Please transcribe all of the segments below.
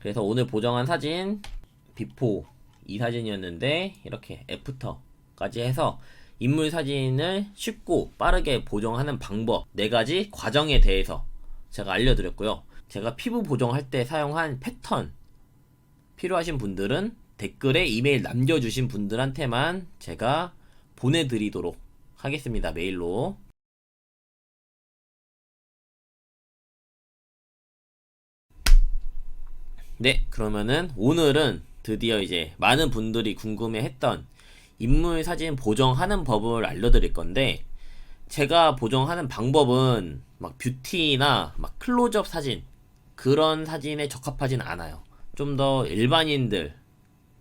그래서 오늘 보정한 사진 비포 이 사진이었는데 이렇게 애프터까지 해서 인물 사진을 쉽고 빠르게 보정하는 방법 4가지 과정에 대해서 제가 알려드렸고요. 제가 피부 보정할 때 사용한 패턴 필요하신 분들은 댓글에 이메일 남겨주신 분들한테만 제가 보내드리도록 하겠습니다. 메일로. 네, 그러면은 오늘은 드디어 이제 많은 분들이 궁금해했던 인물 사진 보정하는 법을 알려드릴 건데, 제가 보정하는 방법은 막 뷰티나 막 클로즈업 사진 그런 사진에 적합하진 않아요. 좀 더 일반인들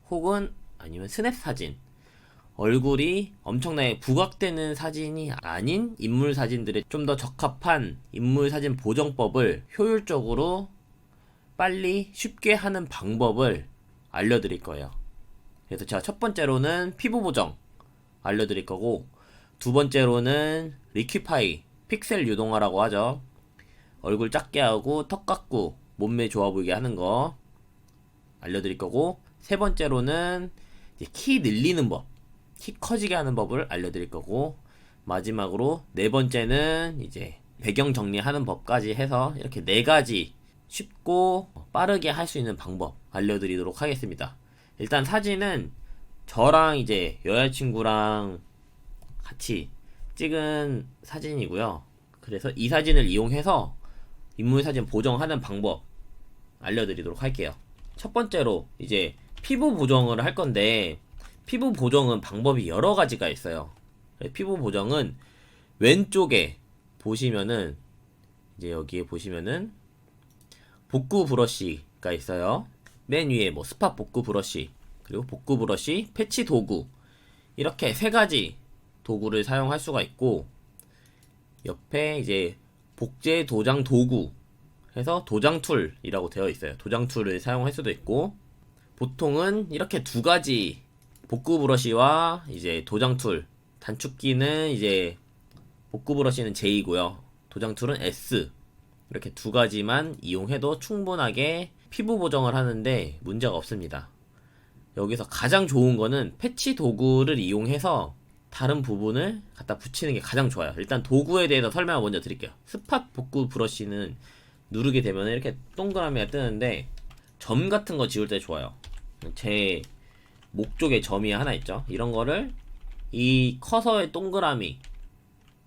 혹은 아니면 스냅 사진, 얼굴이 엄청나게 부각되는 사진이 아닌 인물 사진들에 좀 더 적합한 인물 사진 보정법을 효율적으로 빨리 쉽게 하는 방법을 알려드릴 거예요. 그래서 제가 첫 번째로는 피부 보정 알려드릴 거고, 두 번째로는 리퀴파이 픽셀 유동화라고 하죠. 얼굴 작게 하고 턱 깎고 몸매 좋아 보이게 하는 거 알려드릴 거고, 세 번째로는 이제 키 늘리는 법, 키 커지게 하는 법을 알려드릴 거고, 마지막으로 네 번째는 이제 배경 정리하는 법까지 해서 이렇게 4가지 쉽고 빠르게 할 수 있는 방법 알려드리도록 하겠습니다. 일단 사진은 저랑 이제 여자친구랑 같이 찍은 사진이고요. 그래서 이 사진을 이용해서 인물 사진 보정하는 방법 알려드리도록 할게요. 첫 번째로 이제 피부 보정을 할 건데, 피부 보정은 방법이 여러 가지가 있어요. 피부 보정은 왼쪽에 보시면은 이제 여기에 보시면은 복구 브러쉬가 있어요. 맨 위에 뭐 스팟 복구 브러쉬, 그리고 복구 브러쉬, 패치 도구, 이렇게 3가지 도구를 사용할 수가 있고, 옆에 이제 복제 도장 도구 해서 도장 툴이라고 되어 있어요. 도장 툴을 사용할 수도 있고, 보통은 이렇게 2가지 복구 브러쉬와 이제 도장 툴, 단축키는 이제 복구 브러쉬는 J고요. 도장 툴은 S. 이렇게 2가지만 이용해도 충분하게 피부 보정을 하는데 문제가 없습니다. 여기서 가장 좋은 거는 패치 도구를 이용해서 다른 부분을 갖다 붙이는 게 가장 좋아요. 일단 도구에 대해서 설명을 먼저 드릴게요. 스팟 복구 브러쉬는 누르게 되면 이렇게 동그라미가 뜨는데 점 같은 거 지울 때 좋아요. 제 목 쪽에 점이 하나 있죠. 이런 거를 이 커서의 동그라미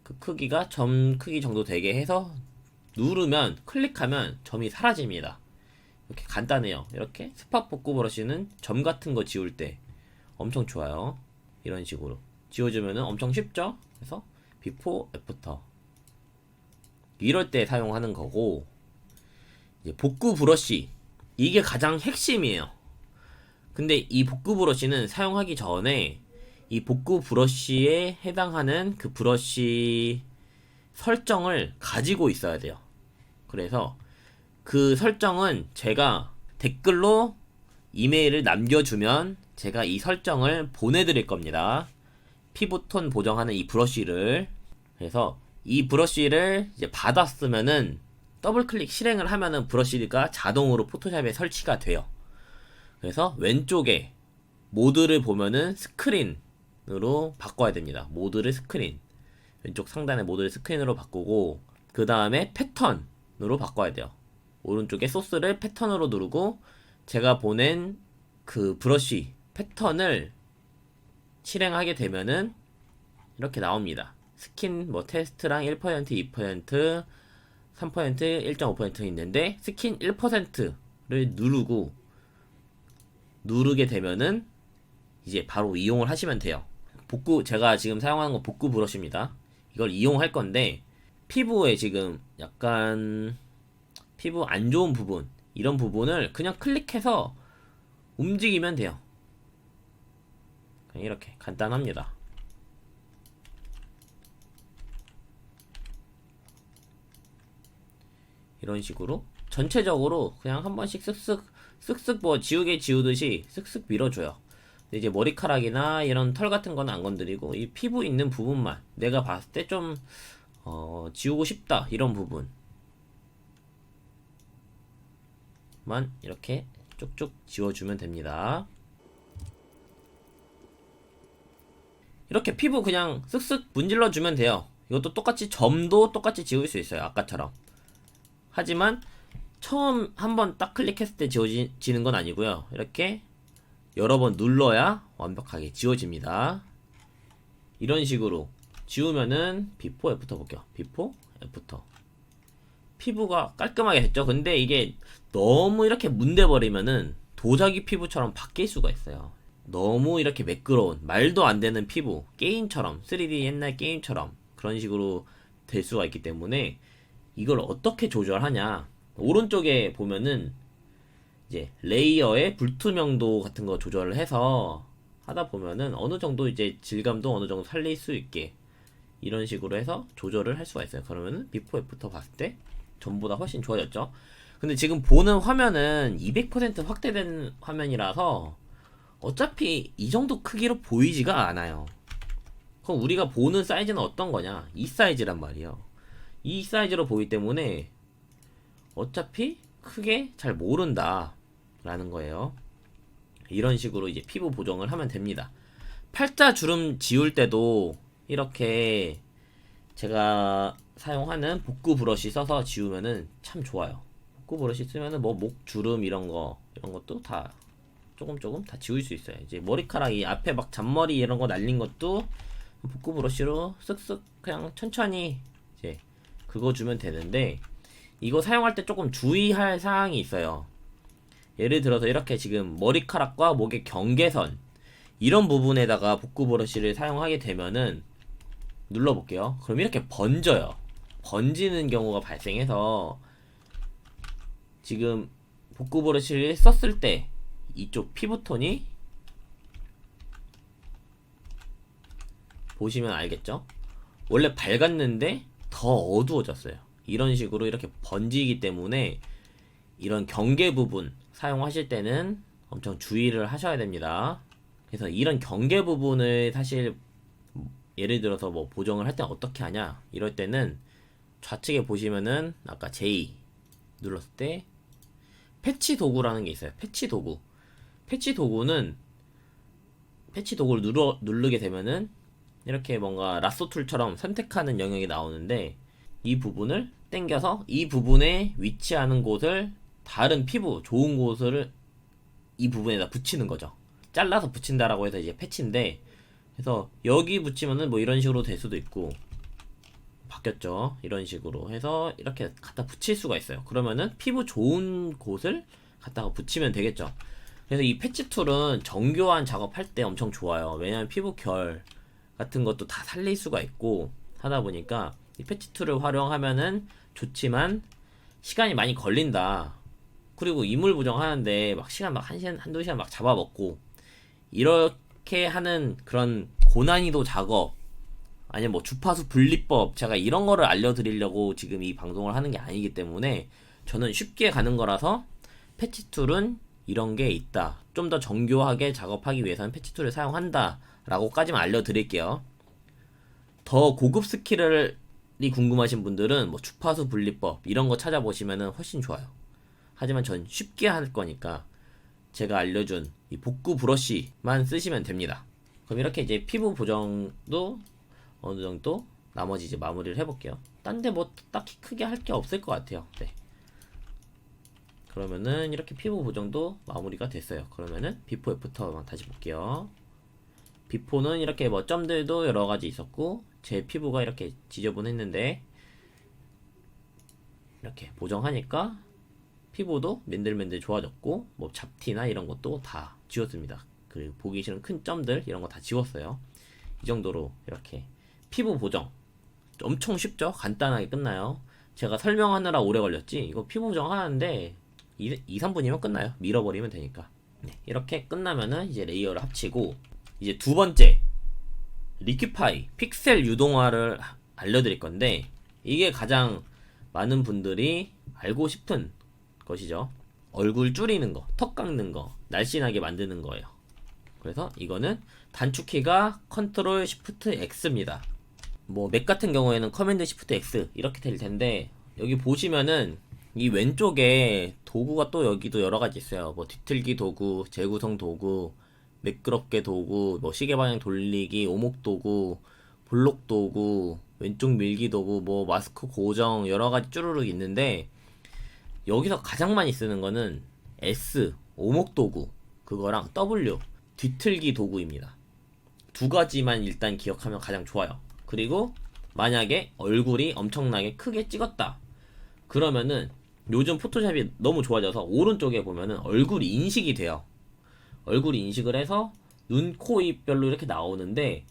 그 크기가 점 크기 정도 되게 해서 누르면, 클릭하면 점이 사라집니다. 이렇게 간단해요. 이렇게 스팟 복구 브러쉬는 점 같은 거 지울 때 엄청 좋아요. 이런 식으로 지워주면은 엄청 쉽죠. 그래서 비포 애프터 이럴 때 사용하는 거고, 이제 복구 브러쉬 이게 가장 핵심이에요. 근데 이 복구 브러쉬는 사용하기 전에 이 복구 브러쉬에 해당하는 그 브러쉬 설정을 가지고 있어야 돼요. 그래서 그 설정은 제가 댓글로 이메일을 남겨주면 제가 이 설정을 보내드릴 겁니다. 피부톤 보정하는 이 브러쉬를. 그래서 이 브러쉬를 이제 받았으면은 더블 클릭 실행을 하면은 브러쉬가 자동으로 포토샵에 설치가 돼요. 그래서 왼쪽에 모드를 보면은 스크린으로 바꿔야 됩니다. 모드를 스크린. 왼쪽 상단의 모드를 스크린으로 바꾸고, 그 다음에 패턴으로 바꿔야 돼요. 오른쪽에 소스를 패턴으로 누르고, 제가 보낸 그 브러쉬 패턴을 실행하게 되면은 이렇게 나옵니다. 스킨 뭐 테스트랑 1%, 2%, 3%, 1.5% 있는데, 스킨 1%를 누르게 되면은 이제 바로 이용을 하시면 돼요. 제가 지금 사용하는 건 복구 브러쉬입니다. 이걸 이용할 건데, 피부에 지금 약간 피부 안 좋은 부분, 이런 부분을 그냥 클릭해서 움직이면 돼요. 그냥 이렇게 간단합니다. 이런 식으로 전체적으로 그냥 한 번씩 쓱쓱 뭐 지우개 지우듯이 쓱쓱 밀어줘요. 근데 이제 머리카락이나 이런 털 같은 거는 안 건드리고, 이 피부 있는 부분만 내가 봤을 때 좀 지우고 싶다 이런 부분만 이렇게 쭉쭉 지워주면 됩니다. 이렇게 피부 그냥 쓱쓱 문질러 주면 돼요. 이것도 똑같이 점도 똑같이 지울 수 있어요, 아까처럼. 하지만 처음 한번 딱 클릭했을 때 지워지는 건 아니고요. 이렇게 여러 번 눌러야 완벽하게 지워집니다. 이런 식으로 지우면은 비포 애프터 볼게요. 비포 애프터 피부가 깔끔하게 됐죠. 근데 이게 너무 이렇게 문대버리면은 도자기 피부처럼 바뀔 수가 있어요. 너무 이렇게 매끄러운 말도 안 되는 피부, 게임처럼 3D 옛날 게임처럼 그런 식으로 될 수가 있기 때문에 이걸 어떻게 조절하냐. 오른쪽에 보면은 이제 레이어의 불투명도 같은 거 조절을 해서 하다 보면은 어느 정도 이제 질감도 어느 정도 살릴 수 있게 이런 식으로 해서 조절을 할 수가 있어요. 그러면은 비포 애프터 봤을 때 전보다 훨씬 좋아졌죠. 근데 지금 보는 화면은 200% 확대된 화면이라서 어차피 이 정도 크기로 보이지가 않아요. 그럼 우리가 보는 사이즈는 어떤 거냐? 이 사이즈란 말이에요. 이 사이즈로 보이기 때문에 어차피 크게 잘 모른다 라는 거예요. 이런 식으로 이제 피부 보정을 하면 됩니다. 팔자 주름 지울 때도 이렇게 제가 사용하는 복구 브러쉬 써서 지우면은 참 좋아요. 복구 브러쉬 쓰면은 뭐 목 주름 이런 것도 다 조금 다 지울 수 있어요. 이제 머리카락 이 앞에 막 잔머리 이런 거 날린 것도 복구 브러쉬로 쓱쓱 그냥 천천히 이제 긁어주면 되는데, 이거 사용할 때 조금 주의할 사항이 있어요. 예를 들어서 이렇게 지금 머리카락과 목의 경계선 이런 부분에다가 복구 브러쉬를 사용하게 되면은 눌러볼게요. 그럼 이렇게 번져요. 번지는 경우가 발생해서 지금 복구 브러쉬를 썼을 때 이쪽 피부톤이 보시면 알겠죠? 원래 밝았는데 더 어두워졌어요. 이런 식으로 이렇게 번지기 때문에 이런 경계 부분 사용하실 때는 엄청 주의를 하셔야 됩니다. 그래서 이런 경계 부분을 사실 예를 들어서 뭐 보정을 할 때 어떻게 하냐, 이럴 때는 좌측에 보시면은 아까 J 눌렀을 때 패치 도구라는 게 있어요. 패치 도구. 패치 도구는 패치 도구를 누르게 되면은 이렇게 뭔가 라쏘 툴처럼 선택하는 영역이 나오는데, 이 부분을 당겨서 이 부분에 위치하는 곳을 다른 피부 좋은 곳을 이 부분에다 붙이는 거죠. 잘라서 붙인다라고 해서 이제 패치인데, 그래서 여기 붙이면은 뭐 이런 식으로 될 수도 있고, 바뀌었죠. 이런 식으로 해서 이렇게 갖다 붙일 수가 있어요. 그러면은 피부 좋은 곳을 갖다가 붙이면 되겠죠. 그래서 이 패치 툴은 정교한 작업할 때 엄청 좋아요. 왜냐면 피부 결 같은 것도 다 살릴 수가 있고 하다 보니까 이 패치 툴을 활용하면은 좋지만 시간이 많이 걸린다. 그리고 이물 보정하는데 막 시간 막 1시간, 한두 시간 막 잡아먹고 이렇게 하는 그런 고난이도 작업, 아니면 뭐 주파수 분리법, 제가 이런 거를 알려드리려고 지금 이 방송을 하는 게 아니기 때문에 저는 쉽게 가는 거라서 패치 툴은 이런 게 있다, 좀 더 정교하게 작업하기 위해서는 패치 툴을 사용한다 라고까지만 알려드릴게요. 더 고급 스킬이 궁금하신 분들은 뭐 주파수 분리법 이런 거 찾아보시면 훨씬 좋아요. 하지만 전 쉽게 할 거니까 제가 알려준 이 복구 브러쉬만 쓰시면 됩니다. 그럼 이렇게 이제 피부 보정도 어느 정도 나머지 이제 마무리를 해볼게요. 딴 데 뭐 딱히 크게 할 게 없을 것 같아요. 네. 그러면은 이렇게 피부 보정도 마무리가 됐어요. 그러면은 비포 애프터만 다시 볼게요. 비포는 이렇게 뭐 점들도 여러 가지 있었고, 제 피부가 이렇게 지저분했는데 이렇게 보정하니까 피부도 맨들맨들 좋아졌고, 뭐 잡티나 이런 것도 다 지웠습니다. 그리고 보기 싫은 큰 점들 이런 거 다 지웠어요. 이 정도로 이렇게 피부 보정 엄청 쉽죠? 간단하게 끝나요. 제가 설명하느라 오래 걸렸지, 이거 피부 보정 하는데 2-3분이면 끝나요. 밀어버리면 되니까. 네, 이렇게 끝나면은 이제 레이어를 합치고, 이제 두 번째 리퀴파이 픽셀 유동화를 알려드릴 건데, 이게 가장 많은 분들이 알고 싶은 것이죠. 얼굴 줄이는 거, 턱 깎는 거, 날씬하게 만드는 거예요. 그래서 이거는 단축키가 컨트롤 시프트 X입니다. 뭐 맥 같은 경우에는 커맨드 시프트 X 이렇게 될 텐데, 여기 보시면은 이 왼쪽에 도구가 또 여기도 여러 가지 있어요. 뭐 뒤틀기 도구, 재구성 도구, 매끄럽게 도구, 뭐 시계 방향 돌리기, 오목 도구, 블록 도구, 왼쪽 밀기 도구, 뭐 마스크 고정 여러 가지 쭈루룩 있는데 여기서 가장 많이 쓰는 거는 S 오목 도구 그거랑 W 뒤틀기 도구입니다. 두 가지만 일단 기억하면 가장 좋아요. 그리고 만약에 얼굴이 엄청나게 크게 찍었다. 그러면은 요즘 포토샵이 너무 좋아져서 오른쪽에 보면은 얼굴이 인식이 돼요. 얼굴이 인식을 해서 눈, 코, 입별로 이렇게 나오는데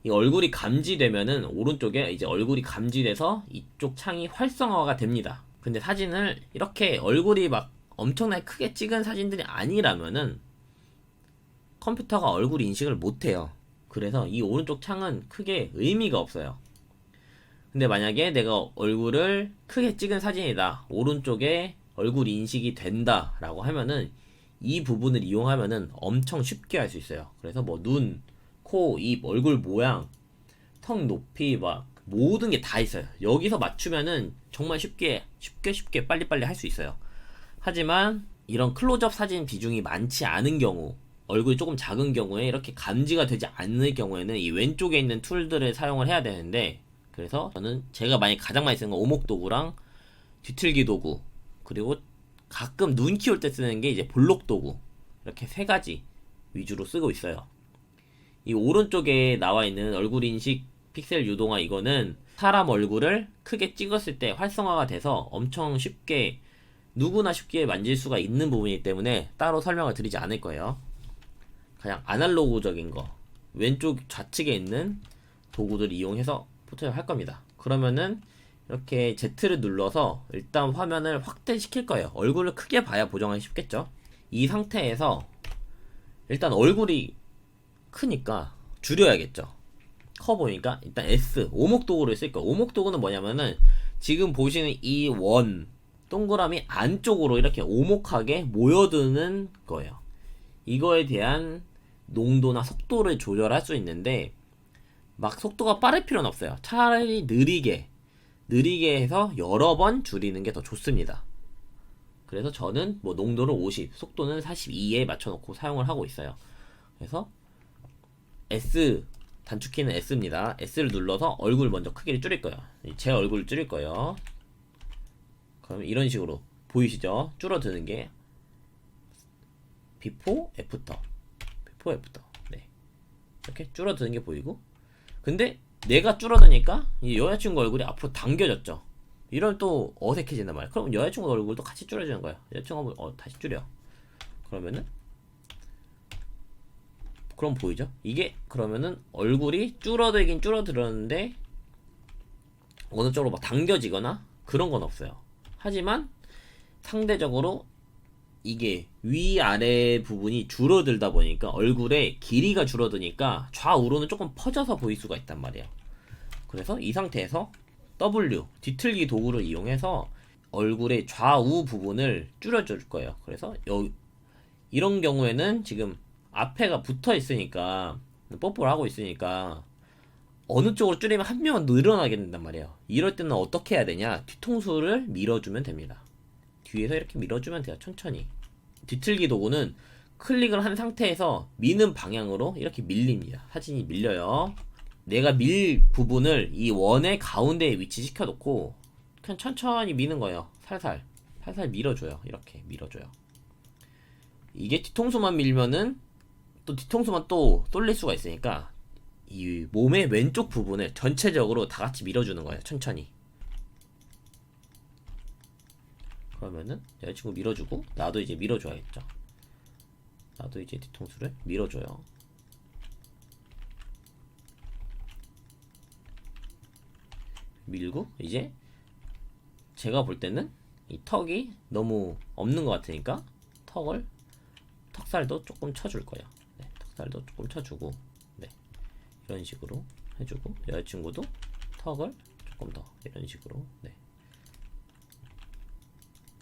이 얼굴이 감지되면은 오른쪽에 이제 얼굴이 감지돼서 이쪽 창이 활성화가 됩니다. 근데 사진을 이렇게 얼굴이 막 엄청나게 크게 찍은 사진들이 아니라면은 컴퓨터가 얼굴 인식을 못해요. 그래서 이 오른쪽 창은 크게 의미가 없어요. 근데 만약에 내가 얼굴을 크게 찍은 사진이다. 오른쪽에 얼굴 인식이 된다 라고 하면은 이 부분을 이용하면은 엄청 쉽게 할 수 있어요. 그래서 뭐 눈, 코, 입, 얼굴 모양, 턱 높이 막 모든 게 다 있어요. 여기서 맞추면은 정말 쉽게 빨리빨리 할 수 있어요. 하지만 이런 클로즈업 사진 비중이 많지 않은 경우, 얼굴이 조금 작은 경우에 이렇게 감지가 되지 않는 경우에는 이 왼쪽에 있는 툴들을 사용을 해야 되는데, 그래서 저는 제가 가장 많이 쓰는 건 오목 도구랑 뒤틀기 도구, 그리고 가끔 눈 키울 때 쓰는 게 이제 볼록 도구, 이렇게 세 가지 위주로 쓰고 있어요. 이 오른쪽에 나와 있는 얼굴 인식 픽셀 유동화, 이거는 사람 얼굴을 크게 찍었을 때 활성화가 돼서 엄청 쉽게 누구나 쉽게 만질 수가 있는 부분이기 때문에 따로 설명을 드리지 않을 거예요. 그냥 아날로그적인 거 왼쪽 좌측에 있는 도구들을 이용해서 포토샵 할 겁니다. 그러면은 이렇게 Z를 눌러서 일단 화면을 확대시킬 거예요. 얼굴을 크게 봐야 보정하기 쉽겠죠. 이 상태에서 일단 얼굴이 크니까 줄여야겠죠. 커 보니까 일단 S 오목 도구를 쓸 거예요. 오목 도구는 뭐냐면은 지금 보시는 이 원 동그라미 안쪽으로 이렇게 오목하게 모여드는 거예요. 이거에 대한 농도나 속도를 조절할 수 있는데 막 속도가 빠를 필요는 없어요. 차라리 느리게 해서 여러 번 줄이는 게 더 좋습니다. 그래서 저는 뭐 농도를 50, 속도는 42에 맞춰놓고 사용을 하고 있어요. 그래서 S 단축키는 S입니다. S를 눌러서 얼굴 먼저 크기를 줄일 거예요. 제 얼굴을 줄일 거예요. 그럼 이런 식으로 보이시죠? 줄어드는 게 비포 애프터, 비포 애프터. 네, 이렇게 줄어드는 게 보이고, 근데 내가 줄어드니까 이 여자친구 얼굴이 앞으로 당겨졌죠. 이러면 또 어색해진단 말이야. 그럼 여자친구 얼굴도 같이 줄여주는 거야. 여자친구 얼굴 다시 줄여. 그러면은 그럼 보이죠? 이게 그러면은 얼굴이 줄어들긴 줄어들었는데 어느 쪽으로 막 당겨지거나 그런 건 없어요. 하지만 상대적으로 이게 위아래 부분이 줄어들다 보니까 얼굴의 길이가 줄어드니까 좌우로는 조금 퍼져서 보일 수가 있단 말이에요. 그래서 이 상태에서 W 뒤틀기 도구를 이용해서 얼굴의 좌우 부분을 줄여줄 거예요. 그래서 이런 경우에는 지금 앞에가 붙어 있으니까 뽀뽀를 하고 있으니까 어느 쪽으로 줄이면 한 명은 늘어나게 된단 말이에요. 이럴 때는 어떻게 해야 되냐? 뒤통수를 밀어주면 됩니다. 뒤에서 이렇게 밀어주면 돼요. 천천히. 뒤틀기 도구는 클릭을 한 상태에서 미는 방향으로 이렇게 밀립니다. 사진이 밀려요. 내가 밀 부분을 이 원의 가운데에 위치시켜 놓고 그냥 천천히 미는 거예요. 살살 밀어줘요. 이렇게 밀어줘요. 이게 뒤통수만 밀면은 또 뒤통수만 또 쏠릴 수가 있으니까 이 몸의 왼쪽 부분을 전체적으로 다 같이 밀어주는 거예요. 천천히. 그러면은 여자친구 밀어주고 나도 이제 밀어줘야겠죠. 나도 이제 뒤통수를 밀어줘요. 밀고 이제 제가 볼 때는 이 턱이 너무 없는 것 같으니까 턱살도 조금 쳐줄 거예요. 네, 턱살도 조금 쳐주고, 네, 이런 식으로 해주고, 여자친구도 턱을 조금 더 이런 식으로, 네,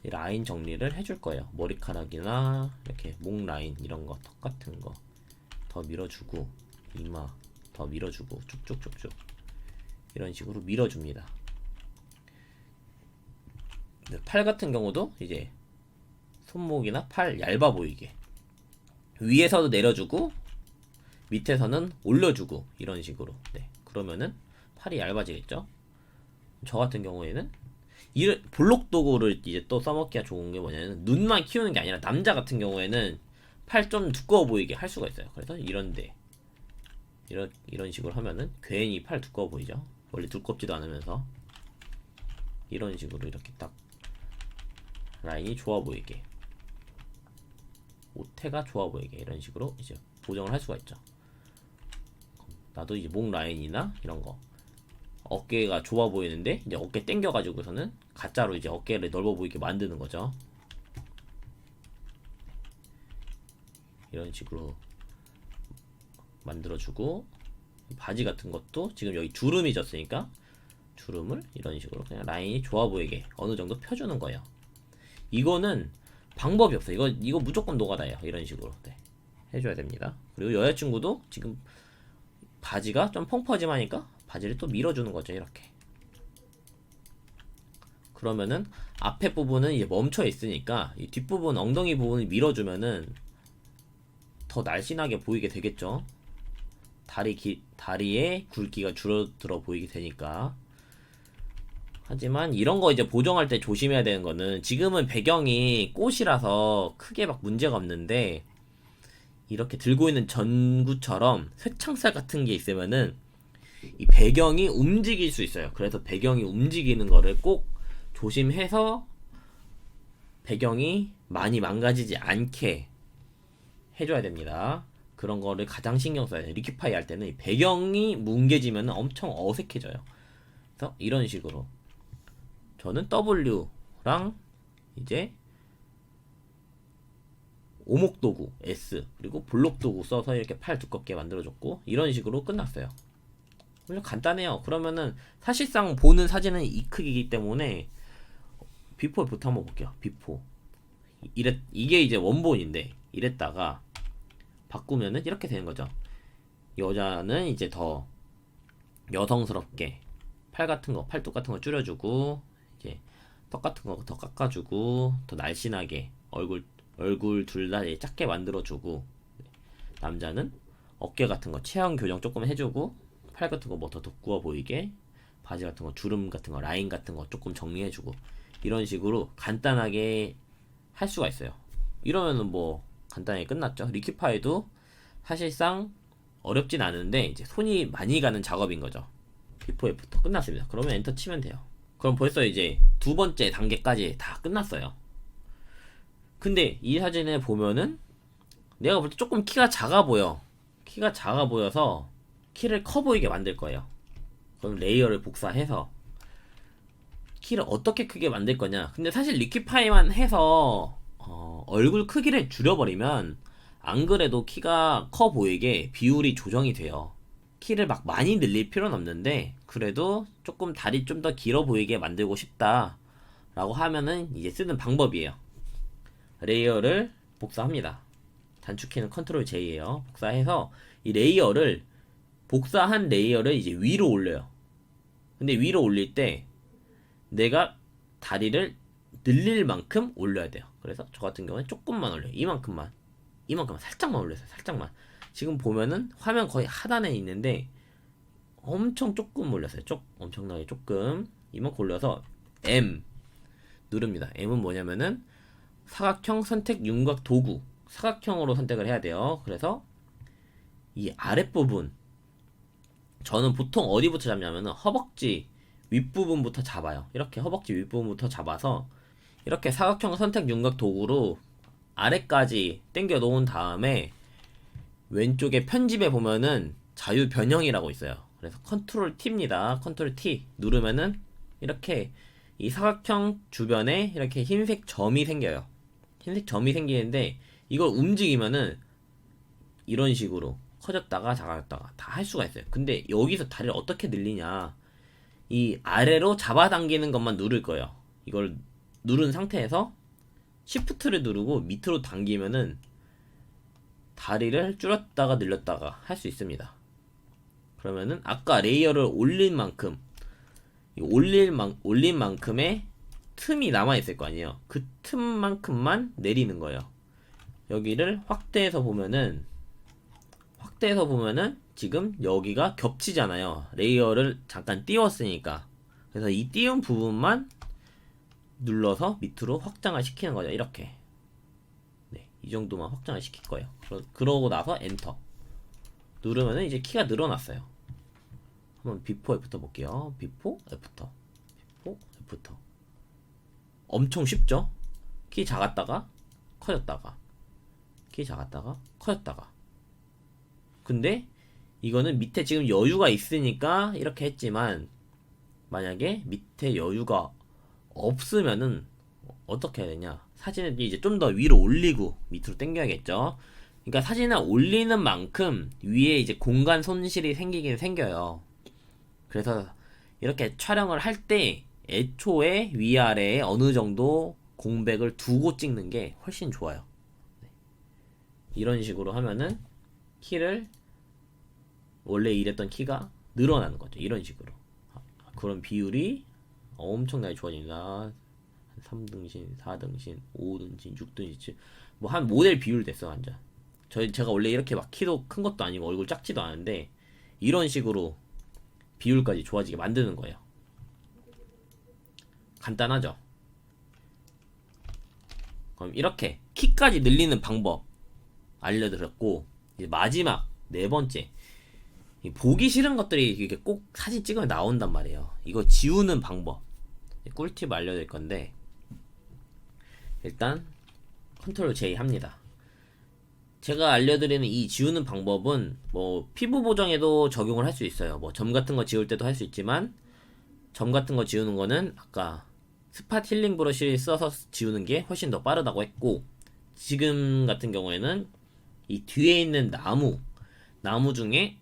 이 라인 정리를 해줄 거예요. 머리카락이나 이렇게 목 라인 이런 거, 턱 같은 거 더 밀어주고, 이마 더 밀어주고, 쭉쭉쭉쭉 이런 식으로 밀어줍니다. 팔 같은 경우도 이제 손목이나 팔 얇아 보이게 위에서도 내려주고 밑에서는 올려주고 이런 식으로. 네, 그러면은 팔이 얇아지겠죠. 저 같은 경우에는 이 볼록 도구를 이제 또 써먹기가 좋은 게 뭐냐면 눈만 키우는 게 아니라 남자 같은 경우에는 팔 좀 두꺼워 보이게 할 수가 있어요. 그래서 이런데 이런 식으로 하면은 괜히 팔 두꺼워 보이죠. 원래 두껍지도 않으면서 이런 식으로 이렇게 딱 라인이 좋아 보이게, 옷태가 좋아 보이게 이런 식으로 이제 보정을 할 수가 있죠. 나도 이제 목 라인이나 이런 거 어깨가 좁아 보이는데 이제 어깨 당겨 가지고서는 가짜로 이제 어깨를 넓어 보이게 만드는 거죠. 이런 식으로 만들어주고, 바지 같은 것도 지금 여기 주름이 졌으니까 주름을 이런 식으로 그냥 라인이 좋아 보이게 어느 정도 펴주는 거예요. 이거는 방법이 없어요. 이거 무조건 노가다예요. 이런 식으로 네, 해줘야 됩니다. 그리고 여자친구도 지금 바지가 좀 펑퍼짐하니까 바지를 또 밀어주는 거죠. 이렇게. 그러면은 앞에 부분은 이제 멈춰 있으니까 이 뒷부분 엉덩이 부분을 밀어주면은 더 날씬하게 보이게 되겠죠. 다리의 굵기가 줄어들어 보이게 되니까. 하지만 이런 거 이제 보정할 때 조심해야 되는 거는, 지금은 배경이 꽃이라서 크게 막 문제가 없는데 이렇게 들고 있는 전구처럼 쇠창살 같은 게 있으면은 이 배경이 움직일 수 있어요. 그래서 배경이 움직이는 거를 꼭 조심해서 배경이 많이 망가지지 않게 해줘야 됩니다. 그런 거를 가장 신경 써야 돼요. 리퀴파이 할 때는 배경이 뭉개지면 엄청 어색해져요. 그래서 이런 식으로 저는 W랑 이제 오목도구 S 그리고 볼록도구 써서 이렇게 팔 두껍게 만들어줬고 이런 식으로 끝났어요. 그냥 간단해요. 그러면은 사실상 보는 사진은 이 크기이기 때문에 비포부터 한번 볼게요. 비포 이게 이제 원본인데 이랬다가 바꾸면은 이렇게 되는 거죠. 여자는 이제 더 여성스럽게 팔 같은 거, 팔뚝 같은 거 줄여주고 이제 턱 같은 거 더 깎아주고 더 날씬하게 얼굴 둘 다 작게 만들어주고, 남자는 어깨 같은 거 체형 교정 조금 해주고 팔 같은 거 뭐 더 두꺼워 보이게, 바지 같은 거 주름 같은 거 라인 같은 거 조금 정리해주고 이런 식으로 간단하게 할 수가 있어요. 이러면은 뭐 간단하게 끝났죠. 리퀴파이도 사실상 어렵진 않은데 이제 손이 많이 가는 작업인 거죠. 비포 애프터 끝났습니다. 그러면 엔터 치면 돼요. 그럼 벌써 이제 두 번째 단계까지 다 끝났어요. 근데 이 사진을 보면은 내가 볼 때 조금 키가 작아 보여. 키가 작아 보여서 키를 커 보이게 만들 거예요. 그럼 레이어를 복사해서 키를 어떻게 크게 만들 거냐. 근데 사실 리퀴파이만 해서 얼굴 크기를 줄여버리면 안 그래도 키가 커 보이게 비율이 조정이 돼요. 키를 막 많이 늘릴 필요는 없는데 그래도 조금 다리 좀 더 길어 보이게 만들고 싶다 라고 하면은 이제 쓰는 방법이에요. 레이어를 복사합니다. 단축키는 컨트롤 J예요. 복사해서 이 레이어를 복사한 레이어를 이제 위로 올려요. 근데 위로 올릴 때 내가 다리를 늘릴 만큼 올려야 돼요. 그래서 저 같은 경우는 조금만 올려요. 이만큼만 살짝만 올렸어요. 살짝만. 지금 보면은 화면 거의 하단에 있는데 엄청 조금 올렸어요. 엄청나게 조금. 이만큼 올려서 M 누릅니다. M은 뭐냐면은 사각형 선택 윤곽 도구, 사각형으로 선택을 해야 돼요. 그래서 이 아랫부분, 저는 보통 어디부터 잡냐면은 허벅지 윗부분부터 잡아요. 이렇게 허벅지 윗부분부터 잡아서 이렇게 사각형 선택 윤곽 도구로 아래까지 당겨 놓은 다음에 왼쪽에 편집에 보면은 자유 변형이라고 있어요. 그래서 컨트롤 T입니다. 컨트롤 T 누르면은 이렇게 이 사각형 주변에 이렇게 흰색 점이 생겨요. 흰색 점이 생기는데 이걸 움직이면은 이런 식으로 커졌다가 작아졌다가 다 할 수가 있어요. 근데 여기서 다리를 어떻게 늘리냐, 이 아래로 잡아당기는 것만 누를 거예요. 이걸 누른 상태에서 Shift를 누르고 밑으로 당기면은 다리를 줄였다가 늘렸다가 할 수 있습니다. 그러면은 아까 레이어를 올린 만큼 올린 만큼의 틈이 남아있을 거 아니에요. 그 틈만큼만 내리는 거예요. 여기를 확대해서 보면은 지금 여기가 겹치잖아요. 레이어를 잠깐 띄웠으니까. 그래서 이 띄운 부분만 눌러서 밑으로 확장을 시키는 거죠. 이렇게. 네, 이 정도만 확장을 시킬 거예요. 그러고 나서 엔터 누르면은 이제 키가 늘어났어요. 한번 비포 애프터 볼게요. 비포 애프터, 비포 애프터. 엄청 쉽죠? 키 작았다가 커졌다가, 키 작았다가 커졌다가. 근데 이거는 밑에 지금 여유가 있으니까 이렇게 했지만, 만약에 밑에 여유가 없으면은 어떻게 해야 되냐? 사진을 이제 좀 더 위로 올리고 밑으로 당겨야겠죠. 그러니까 사진을 올리는 만큼 위에 이제 공간 손실이 생기긴 생겨요. 그래서 이렇게 촬영을 할 때 애초에 위아래에 어느 정도 공백을 두고 찍는 게 훨씬 좋아요. 네. 이런 식으로 하면은 키를 원래 이랬던 키가 늘어나는 거죠. 이런 식으로. 그런 비율이 엄청나게 좋아집니다. 3등신, 4등신, 5등신, 6등신, 뭐 한 모델 비율 됐어 완전. 제가 원래 이렇게 막 키도 큰 것도 아니고 얼굴 작지도 않은데 이런 식으로 비율까지 좋아지게 만드는 거예요. 간단하죠? 그럼 이렇게 키까지 늘리는 방법 알려드렸고, 이제 마지막 네 번째, 보기 싫은 것들이 이렇게 꼭 사진 찍으면 나온단 말이에요. 이거 지우는 방법 꿀팁 알려드릴 건데, 일단 컨트롤 J 합니다. 제가 알려드리는 이 지우는 방법은 뭐 피부 보정에도 적용을 할 수 있어요. 뭐 점 같은 거 지울 때도 할 수 있지만, 점 같은 거 지우는 거는 아까 스팟 힐링 브러쉬를 써서 지우는 게 훨씬 더 빠르다고 했고, 지금 같은 경우에는 이 뒤에 있는 나무 중에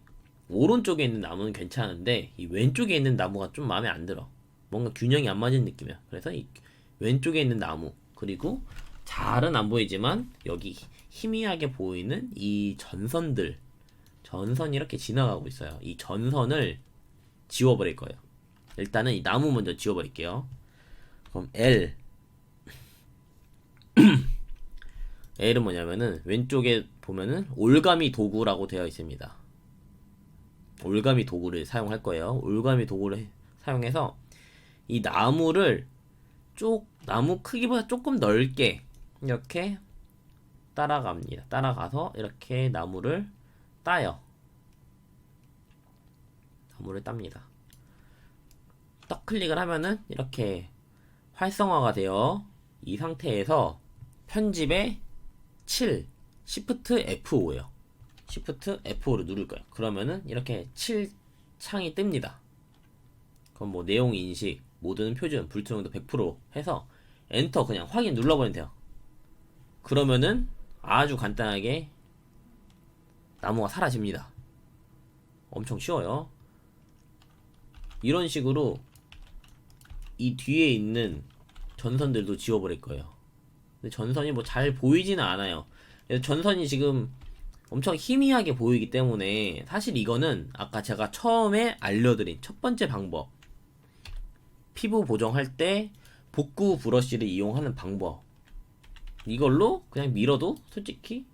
오른쪽에 있는 나무는 괜찮은데 이 왼쪽에 있는 나무가 좀 마음에 안 들어. 뭔가 균형이 안 맞은 느낌이야. 그래서 이 왼쪽에 있는 나무, 그리고 잘은 안 보이지만 여기 희미하게 보이는 이 전선이 이렇게 지나가고 있어요. 이 전선을 지워버릴 거예요. 일단은 이 나무 먼저 지워버릴게요. 그럼 L은 뭐냐면은 왼쪽에 보면은 올가미 도구라고 되어 있습니다. 올가미 도구를 사용할 거예요. 올가미 도구를 사용해서 이 나무를 나무 크기보다 조금 넓게 이렇게 따라갑니다. 따라가서 이렇게 나무를 따요. 나무를 땁니다. 딱 클릭을 하면은 이렇게 활성화가 되어 이 상태에서 편집에 7 Shift F5예요. Shift F5를 누를 거예요. 그러면은 이렇게 7 창이 뜹니다. 그럼 뭐 내용 인식, 모든 표준, 불투명도 100% 해서 엔터 그냥 확인 눌러버리면 돼요. 그러면은 아주 간단하게 나무가 사라집니다. 엄청 쉬워요. 이런 식으로 이 뒤에 있는 전선들도 지워버릴 거예요. 근데 전선이 뭐 잘 보이지는 않아요. 전선이 지금 엄청 희미하게 보이기 때문에 사실 이거는 아까 제가 처음에 알려드린 첫 번째 방법, 피부 보정할 때 복구 브러쉬를 이용하는 방법, 이걸로 그냥 밀어도 솔직히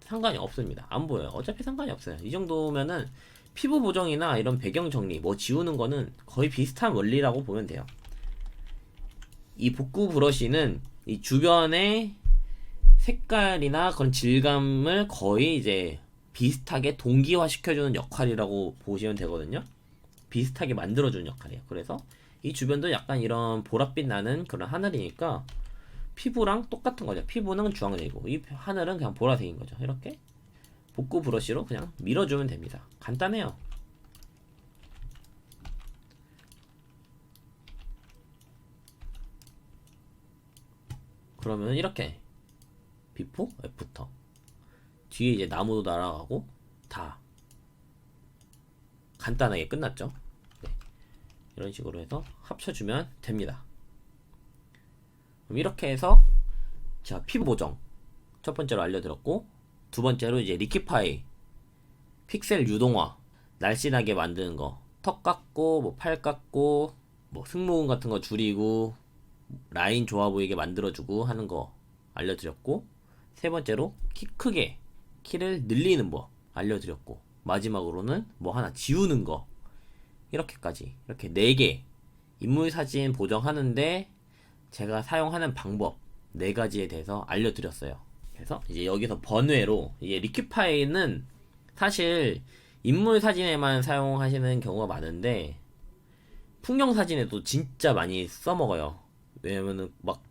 상관이 없습니다. 안 보여요. 어차피 상관이 없어요. 이 정도면은 피부 보정이나 이런 배경 정리, 뭐 지우는 거는 거의 비슷한 원리라고 보면 돼요. 이 복구 브러쉬는 이 주변의 색깔이나 그런 질감을 거의 이제 비슷하게 동기화 시켜주는 역할이라고 보시면 되거든요. 비슷하게 만들어주는 역할이에요. 그래서 이 주변도 약간 이런 보랏빛 나는 그런 하늘이니까 피부랑 똑같은 거죠. 피부는 주황색이고 이 하늘은 그냥 보라색인 거죠. 이렇게 복구 브러쉬로 그냥 밀어주면 됩니다. 간단해요. 그러면 이렇게 비포 애프터 뒤에 이제 나무도 날아가고 다 간단하게 끝났죠. 네. 이런 식으로 해서 합쳐주면 됩니다. 그럼 이렇게 해서 자, 피부 보정 첫 번째로 알려드렸고, 두 번째로 이제 리키파이 픽셀 유동화 날씬하게 만드는 거, 턱 깎고 뭐 팔 깎고 뭐 승모근 같은 거 줄이고 라인 좋아 보이게 만들어주고 하는 거 알려드렸고, 세 번째로 키 크게 키를 늘리는 법 알려드렸고, 마지막으로는 뭐 하나 지우는 거, 이렇게까지 이렇게 4개 인물 사진 보정하는데 제가 사용하는 방법 4가지에 대해서 알려드렸어요. 그래서 이제 여기서 번외로 이게 리퀴파이는 사실 인물 사진에만 사용하시는 경우가 많은데 풍경 사진에도 진짜 많이 써먹어요. 왜냐면은 막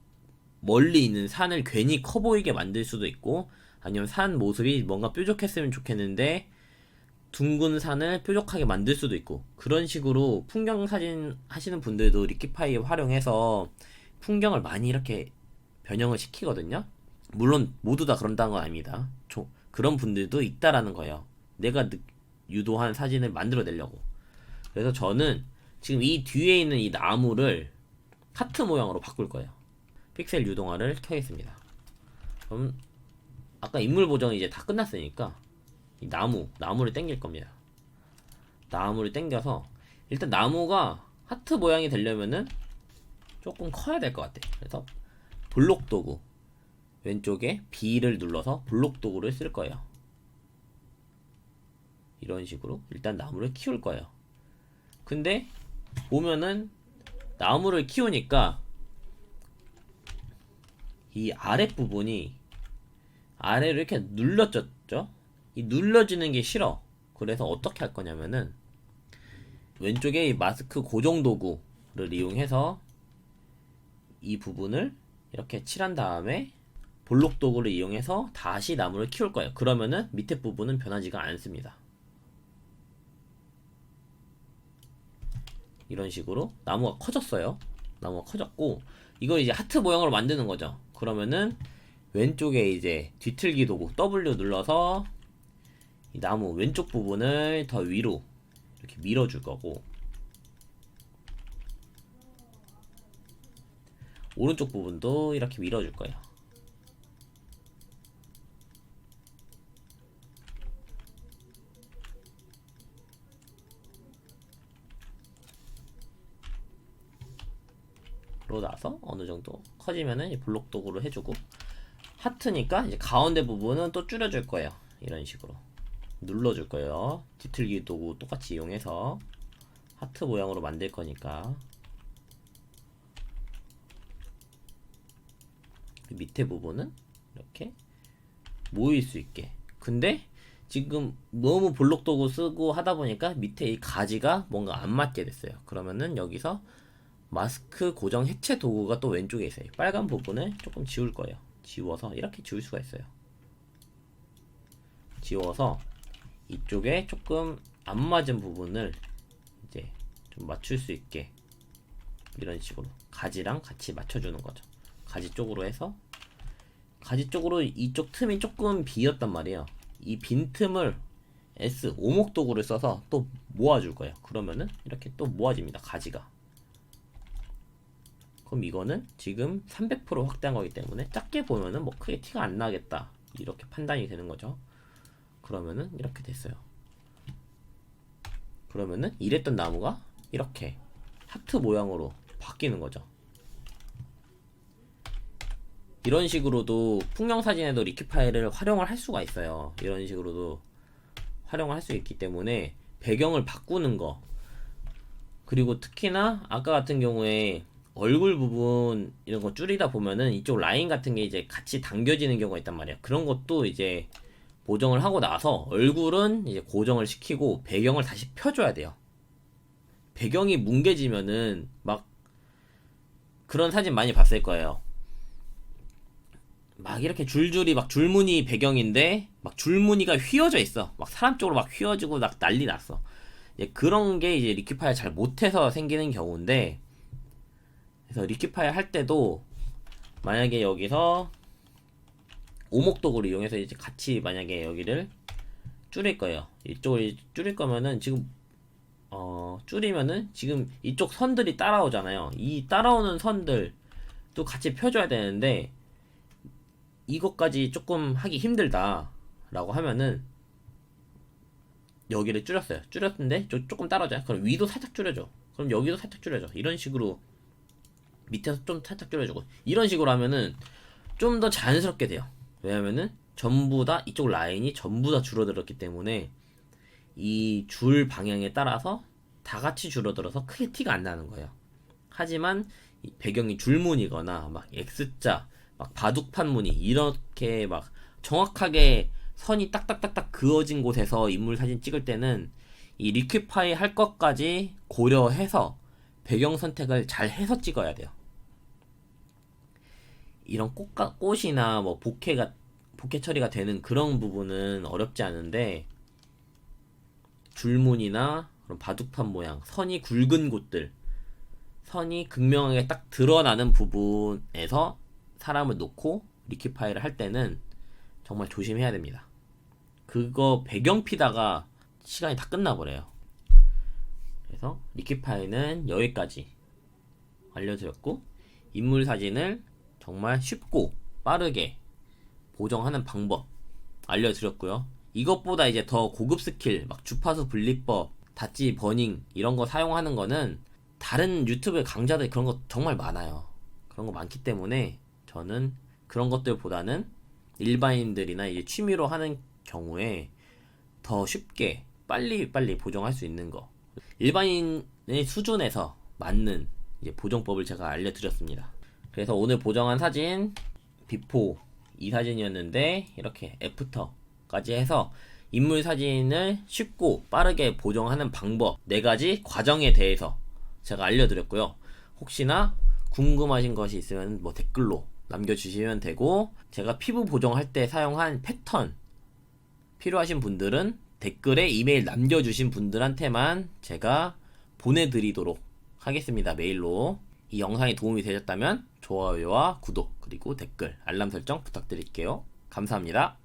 멀리 있는 산을 괜히 커 보이게 만들 수도 있고, 아니면 산 모습이 뭔가 뾰족했으면 좋겠는데 둥근 산을 뾰족하게 만들 수도 있고, 그런 식으로 풍경 사진 하시는 분들도 리퀴파이 활용해서 풍경을 많이 이렇게 변형을 시키거든요. 물론 모두 다 그런다는 건 아닙니다. 그런 분들도 있다라는 거예요. 내가 유도한 사진을 만들어내려고. 그래서 저는 지금 이 뒤에 있는 이 나무를 하트 모양으로 바꿀 거예요. 픽셀 유동화를 켜겠습니다. 그럼 아까 인물 보정이 이제 다 끝났으니까 이 나무를 당길 겁니다. 나무를 당겨서 일단 나무가 하트 모양이 되려면은 조금 커야 될 것 같아. 그래서 블록 도구 왼쪽에 B를 눌러서 블록 도구를 쓸 거예요. 이런 식으로 일단 나무를 키울 거예요. 근데 보면은 나무를 키우니까 이 아랫부분이 아래로 이렇게 눌러졌죠? 이 눌러지는 게 싫어. 그래서 어떻게 할 거냐면은 왼쪽에 이 마스크 고정 도구를 이용해서 이 부분을 이렇게 칠한 다음에 볼록 도구를 이용해서 다시 나무를 키울 거예요. 그러면은 밑에 부분은 변하지가 않습니다. 이런 식으로 나무가 커졌어요. 나무가 커졌고, 이걸 이제 하트 모양으로 만드는 거죠. 그러면은 왼쪽에 이제 뒤틀기 도구 W 눌러서 이 나무 왼쪽 부분을 더 위로 이렇게 밀어줄 거고, 오른쪽 부분도 이렇게 밀어줄 거예요. 그러고 나서 어느 정도 커지면은 블록 도구로 해주고, 하트니까 이제 가운데 부분은 또 줄여줄 거예요. 이런 식으로 눌러줄 거예요. 뒤틀기 도구 똑같이 이용해서 하트 모양으로 만들 거니까. 밑에 부분은 이렇게 모일 수 있게. 근데 지금 너무 블록 도구 쓰고 하다 보니까 밑에 이 가지가 뭔가 안 맞게 됐어요. 그러면은 여기서 마스크 고정 해체 도구가 또 왼쪽에 있어요. 빨간 부분을 조금 지울 거예요. 지워서 이렇게 지울 수가 있어요. 지워서 이쪽에 조금 안 맞은 부분을 이제 좀 맞출 수 있게 이런 식으로 가지랑 같이 맞춰주는 거죠. 가지 쪽으로 해서, 가지 쪽으로 이쪽 틈이 조금 비었단 말이에요. 이 빈 틈을 S 오목 도구를 써서 또 모아줄 거예요. 그러면은 이렇게 또 모아집니다. 가지가. 그럼 이거는 지금 300% 확대한 거기 때문에 작게 보면은 뭐 크게 티가 안 나겠다, 이렇게 판단이 되는 거죠. 그러면은 이렇게 됐어요. 그러면은 이랬던 나무가 이렇게 하트 모양으로 바뀌는 거죠. 이런 식으로도 풍경 사진에도 리퀴파이를 활용을 할 수가 있어요. 이런 식으로도 활용을 할 수 있기 때문에 배경을 바꾸는 거, 그리고 특히나 아까 같은 경우에 얼굴 부분 이런 거 줄이다 보면은 이쪽 라인 같은 게 이제 같이 당겨지는 경우가 있단 말이야. 그런 것도 이제 보정을 하고 나서 얼굴은 이제 고정을 시키고 배경을 다시 펴줘야 돼요. 배경이 뭉개지면은 막 그런 사진 많이 봤을 거예요. 막 이렇게 줄줄이 막 줄무늬 배경인데 막 줄무늬가 휘어져 있어. 막 사람 쪽으로 막 휘어지고 막 난리 났어. 이제 그런 게 이제 리퀴파이 잘 못해서 생기는 경우인데, 그래서 리퀴파이 할 때도 만약에 여기서 오목도구를 이용해서 이제 같이 만약에 여기를 줄일 거예요. 이쪽을 줄일 거면은 지금 줄이면은 지금 이쪽 선들이 따라오잖아요. 이 따라오는 선들도 같이 펴줘야 되는데 이것까지 조금 하기 힘들다 라고 하면은 여기를 줄였어요. 줄였는데 조금 따라오죠. 그럼 위도 살짝 줄여줘. 그럼 여기도 살짝 줄여줘. 이런 식으로 밑에서 좀 살짝 줄여주고 이런 식으로 하면은 좀 더 자연스럽게 돼요. 왜냐면은 전부 다 이쪽 라인이 전부 다 줄어들었기 때문에 이 줄 방향에 따라서 다 같이 줄어들어서 크게 티가 안 나는 거예요. 하지만 이 배경이 줄무늬거나 막 X자, 막 바둑판 무늬 이렇게 막 정확하게 선이 딱딱딱딱 그어진 곳에서 인물 사진 찍을 때는 이 리퀴파이 할 것까지 고려해서 배경 선택을 잘 해서 찍어야 돼요. 이런 꽃이나 뭐 보케 처리가 되는 그런 부분은 어렵지 않은데 줄무늬나 그런 바둑판 모양, 선이 굵은 곳들, 선이 극명하게 딱 드러나는 부분에서 사람을 놓고 리퀴파이를 할 때는 정말 조심해야 됩니다. 그거 배경 피다가 시간이 다 끝나버려요. 그래서 리퀴파이는 여기까지 알려드렸고, 인물 사진을 정말 쉽고 빠르게 보정하는 방법 알려드렸고요. 이것보다 이제 더 고급 스킬, 막 주파수 분리법, 다찌 버닝 이런 거 사용하는 거는 다른 유튜브 강좌들 그런 거 정말 많아요. 그런 거 많기 때문에 저는 그런 것들보다는 일반인들이나 이제 취미로 하는 경우에 더 쉽게 빨리 보정할 수 있는 거, 일반인의 수준에서 맞는 이제 보정법을 제가 알려드렸습니다. 그래서 오늘 보정한 사진 비포 이 사진이었는데 이렇게 애프터까지 해서 인물 사진을 쉽고 빠르게 보정하는 방법 4가지 과정에 대해서 제가 알려드렸고요. 혹시나 궁금하신 것이 있으면 뭐 댓글로 남겨주시면 되고, 제가 피부 보정할 때 사용한 패턴 필요하신 분들은 댓글에 이메일 남겨주신 분들한테만 제가 보내드리도록 하겠습니다. 메일로. 이 영상이 도움이 되셨다면 좋아요와 구독, 그리고 댓글, 알람 설정 부탁드릴게요. 감사합니다.